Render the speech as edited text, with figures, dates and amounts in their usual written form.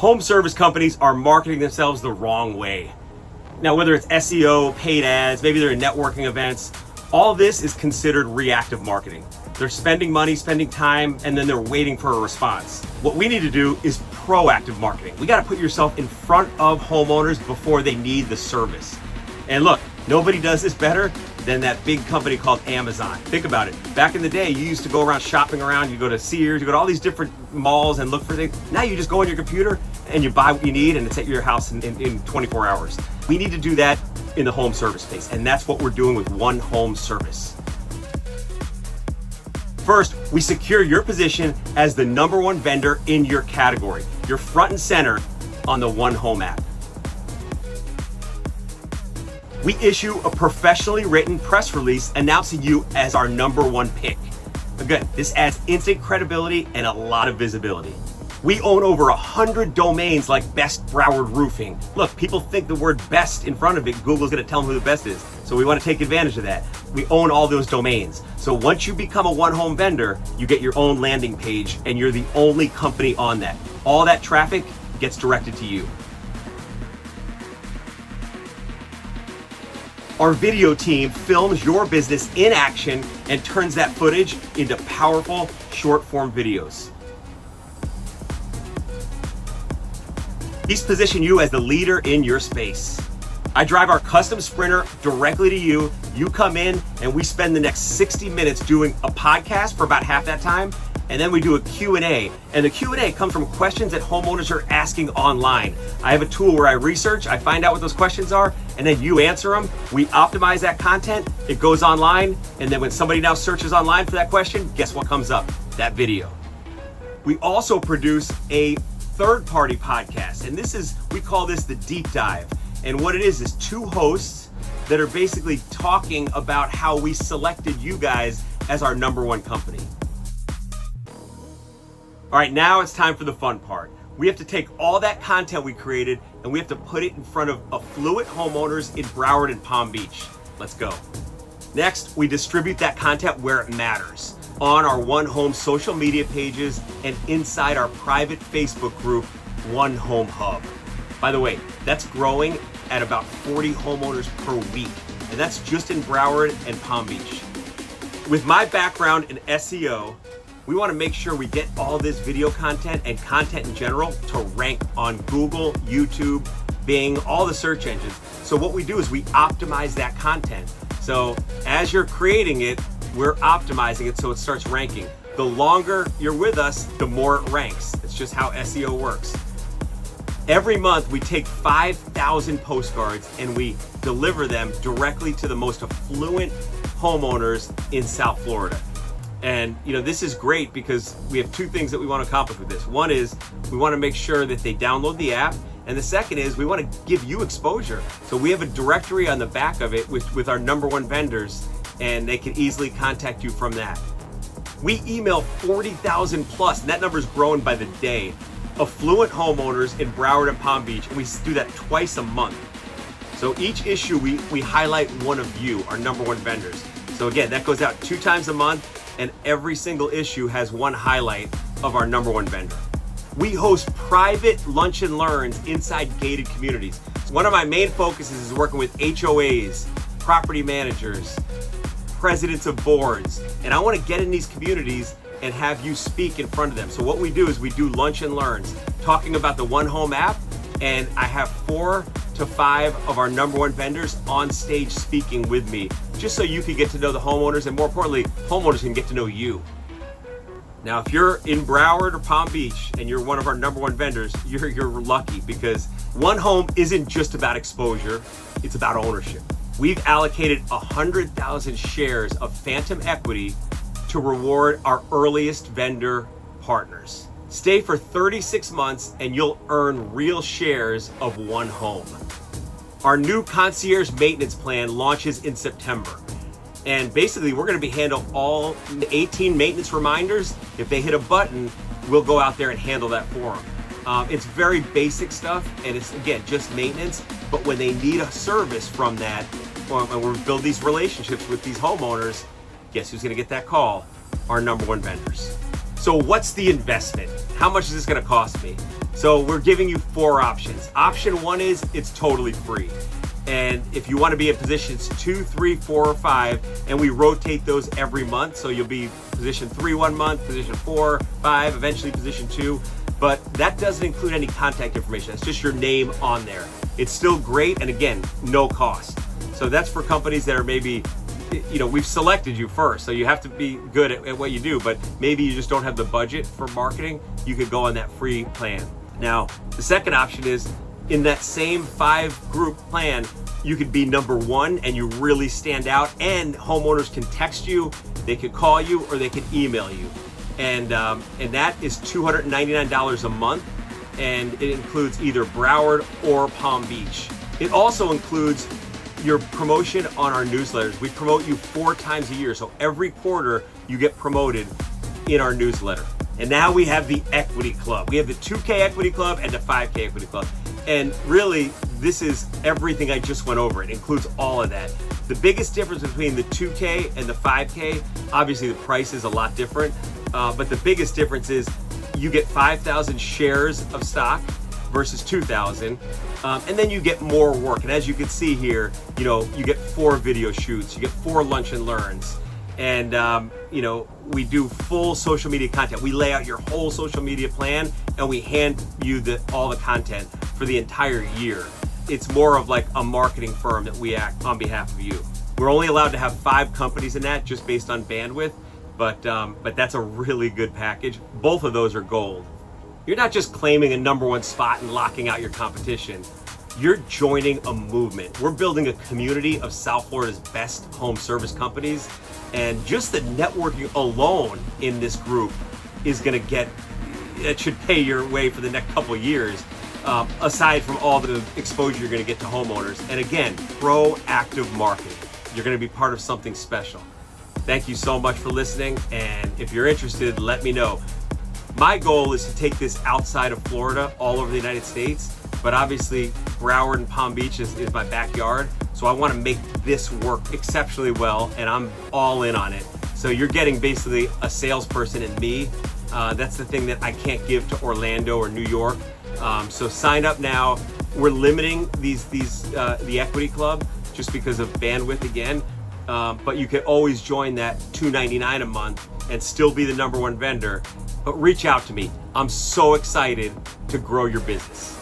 Home service companies are marketing themselves the wrong way. Now, whether it's SEO, paid ads, maybe they're in networking events, all this is considered reactive marketing. They're spending money, spending time, and then they're waiting for a response. What we need to do is proactive marketing. We got to put yourself in front of homeowners before they need the service. And look, nobody does this better than that big company called Amazon. Think about it. Back in the day, you used to go around shopping around, you go to Sears, you go to all these different malls and look for things. Now you just go on your computer and you buy what you need and it's at your house in 24 hours. We need to do that in the home service space, and that's what we're doing with One Home Service. First, we secure your position as the #1 vendor in your category. You're front and center on the One Home app. We issue a professionally written press release announcing you as our #1 pick. Again, this adds instant credibility and a lot of visibility. We own over 100 domains like Best Broward Roofing. Look, people think the word best in front of it, Google's gonna tell them who the best is. So we wanna take advantage of that. We own all those domains. So once you become a One Home vendor, you get your own landing page and you're the only company on that. All that traffic gets directed to you. Our video team films your business in action and turns that footage into powerful short form videos. These position you as the leader in your space. I drive our custom Sprinter directly to you. You come in and we spend the next 60 minutes doing a podcast for about half that time. And then we do a Q&A. And the Q&A comes from questions that homeowners are asking online. I have a tool where I research, I find out what those questions are, and then you answer them. We optimize that content, it goes online, and then when somebody now searches online for that question, guess what comes up? That video. We also produce a third-party podcast, and we call this the Deep Dive. And what it is 2 hosts that are basically talking about how we selected you guys as our #1 company. All right, now it's time for the fun part. We have to take all that content we created and we have to put it in front of affluent homeowners in Broward and Palm Beach. Let's go. Next, we distribute that content where it matters, on our One Home social media pages and inside our private Facebook group, One Home Hub. By the way, that's growing at about 40 homeowners per week, and that's just in Broward and Palm Beach. With my background in SEO, we want to make sure we get all this video content and content in general to rank on Google, YouTube, Bing, all the search engines. So what we do is we optimize that content. So as you're creating it, we're optimizing it so it starts ranking. The longer you're with us, the more it ranks. It's just how SEO works. Every month we take 5,000 postcards and we deliver them directly to the most affluent homeowners in South Florida. And this is great because we have 2 things that we want to accomplish with this. One is we want to make sure that they download the app. And the second is we want to give you exposure. So we have a directory on the back of it with our #1 vendors, and they can easily contact you from that. We email 40,000 plus, and that number is growing by the day, affluent homeowners in Broward and Palm Beach, and we do that twice a month. So each issue we highlight one of you, our #1 vendors. So again, that goes out 2 times a month, and every single issue has one highlight of our #1 vendor. We host private lunch and learns inside gated communities. One of my main focuses is working with HOAs, property managers, presidents of boards, and I want to get in these communities and have you speak in front of them. So what we do is we do lunch and learns, talking about the One Home app, and I have 4 to 5 of our #1 vendors on stage speaking with me, just so you can get to know the homeowners, and more importantly, homeowners can get to know you. Now, if you're in Broward or Palm Beach and you're one of our #1 vendors, you're lucky, because One Home isn't just about exposure, it's about ownership. We've allocated 100,000 shares of phantom equity to reward our earliest vendor partners. Stay for 36 months and you'll earn real shares of One Home. Our new concierge maintenance plan launches in September. And basically, we're going to be handle all 18 maintenance reminders. If they hit a button, we'll go out there and handle that for them. It's very basic stuff, and it's, again, just maintenance. But when they need a service from that, and we build these relationships with these homeowners, guess who's going to get that call? Our #1 vendors. So what's the investment? How much is this gonna cost me? So we're giving you 4 options. Option 1 is it's totally free. And if you want to be in positions 2, 3, 4, or 5, and we rotate those every month, so you'll be position 3 one month, position 4, 5, eventually position 2, but that doesn't include any contact information. That's just your name on there. It's still great, and again, no cost. So that's for companies that are maybe, we've selected you first, so you have to be good at what you do, but maybe you just don't have the budget for marketing. You could go on that free plan. Now, the second option is, in that same 5-group plan, you could be number 1 and you really stand out, and homeowners can text you, they could call you, or they can email you. And that is $299 a month, and it includes either Broward or Palm Beach. It also includes your promotion on our newsletters. We promote you 4 times a year, so every quarter you get promoted in our newsletter. And now we have the Equity Club. We have the 2K Equity Club and the 5K Equity Club. And really, this is everything I just went over. It includes all of that. The biggest difference between the 2K and the 5K, obviously the price is a lot different, but the biggest difference is you get 5,000 shares of stock versus 2,000, and then you get more work. And as you can see here, you get 4 video shoots, you get 4 lunch and learns, and we do full social media content. We lay out your whole social media plan, and we hand you all the content for the entire year. It's more of like a marketing firm that we act on behalf of you. We're only allowed to have 5 companies in that, just based on bandwidth, but that's a really good package. Both of those are gold. You're not just claiming a number 1 spot and locking out your competition. You're joining a movement. We're building a community of South Florida's best home service companies, and just the networking alone in this group is gonna it should pay your way for the next couple of years, aside from all the exposure you're gonna get to homeowners. And again, proactive marketing. You're gonna be part of something special. Thank you so much for listening, and if you're interested, let me know. My goal is to take this outside of Florida, all over the United States, but obviously Broward and Palm Beach is my backyard, so I want to make this work exceptionally well, and I'm all in on it. So you're getting basically a salesperson in me. That's the thing that I can't give to Orlando or New York. So sign up now. We're limiting the Equity Club just because of bandwidth again, but you can always join that $299 a month and still be the number 1 vendor. But reach out to me. I'm so excited to grow your business.